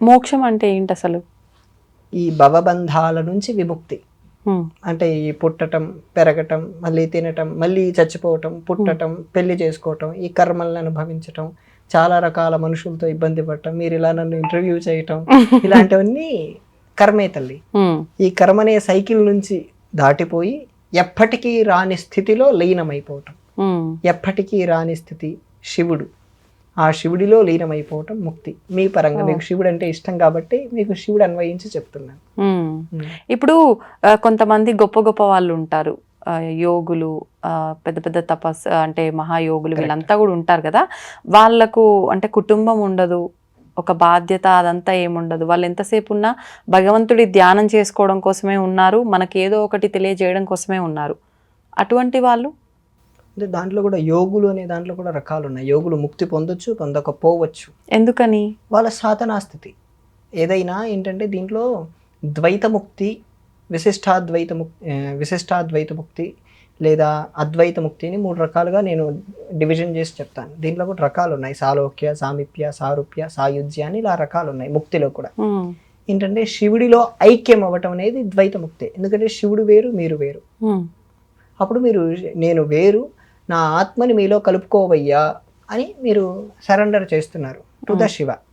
మోక్షం అంటే ఏంటి అసలు? ఈ భవబంధాల నుంచి విముక్తి. అంటే ఈ పుట్టటం, పెరగటం, మళ్ళీ తినటం, మళ్ళీ చచ్చిపోవటం, పుట్టటం, పెళ్లి చేసుకోవటం, ఈ కర్మలను అనుభవించటం, చాలా రకాల మనుషులతో ఇబ్బంది పడటం, మీరు ఇలా నన్ను ఇంటర్వ్యూ చేయటం, ఇలాంటివన్నీ కర్మే తల్లి. ఈ కర్మ అనే సైకిల్ నుంచి దాటిపోయి ఎప్పటికీ రాని స్థితిలో లీనమైపోవటం. ఎప్పటికీ రాని స్థితి శివుడు. ఆ శివుడిలో లీనమైపోవటం ముక్తి. మీ పరంగా మీకు శివుడు అంటే ఇష్టం కాబట్టి మీకు శివుడు అన్వయించి చెప్తున్నాను. ఇప్పుడు కొంతమంది గొప్ప గొప్ప వాళ్ళు ఉంటారు, యోగులు, పెద్ద పెద్ద తపస్సు అంటే మహాయోగులు, వీళ్ళంతా కూడా ఉంటారు కదా. వాళ్ళకు అంటే కుటుంబం ఉండదు, ఒక బాధ్యత అదంతా ఏముండదు. వాళ్ళు ఎంతసేపు ఉన్నా భగవంతుడి ధ్యానం చేసుకోవడం కోసమే ఉన్నారు, మనకి ఏదో ఒకటి తెలియజేయడం కోసమే ఉన్నారు. అటువంటి వాళ్ళు అంటే దాంట్లో కూడా యోగులు అనే దాంట్లో కూడా రకాలు ఉన్నాయి. యోగులు ముక్తి పొందొచ్చు, పొందకపోవచ్చు. ఎందుకని? వాళ్ళ సాధనా స్థితి. ఏదైనా ఏంటంటే దీంట్లో ద్వైతముక్తి, విశిష్టాద్వైత ముక్తి లేదా అద్వైత ముక్తి అని 3 రకాలుగా నేను డివిజన్ చేసి చెప్తాను. దీంట్లో కూడా రకాలు ఉన్నాయి. సాలోక్య, సామీప్య, సారూప్య, సాయుజ్య అని ఇలా రకాలు ఉన్నాయి. ముక్తిలో కూడా ఏంటంటే శివుడిలో ఐక్యం అవ్వటం అనేది ద్వైత ముక్తి. ఎందుకంటే శివుడు వేరు, మీరు వేరు. అప్పుడు మీరు నేను వేరు, నా ఆత్మని మీలో కలుపుకోవయ్యా అని మీరు సరెండర్ చేస్తున్నారు టు ద శివ.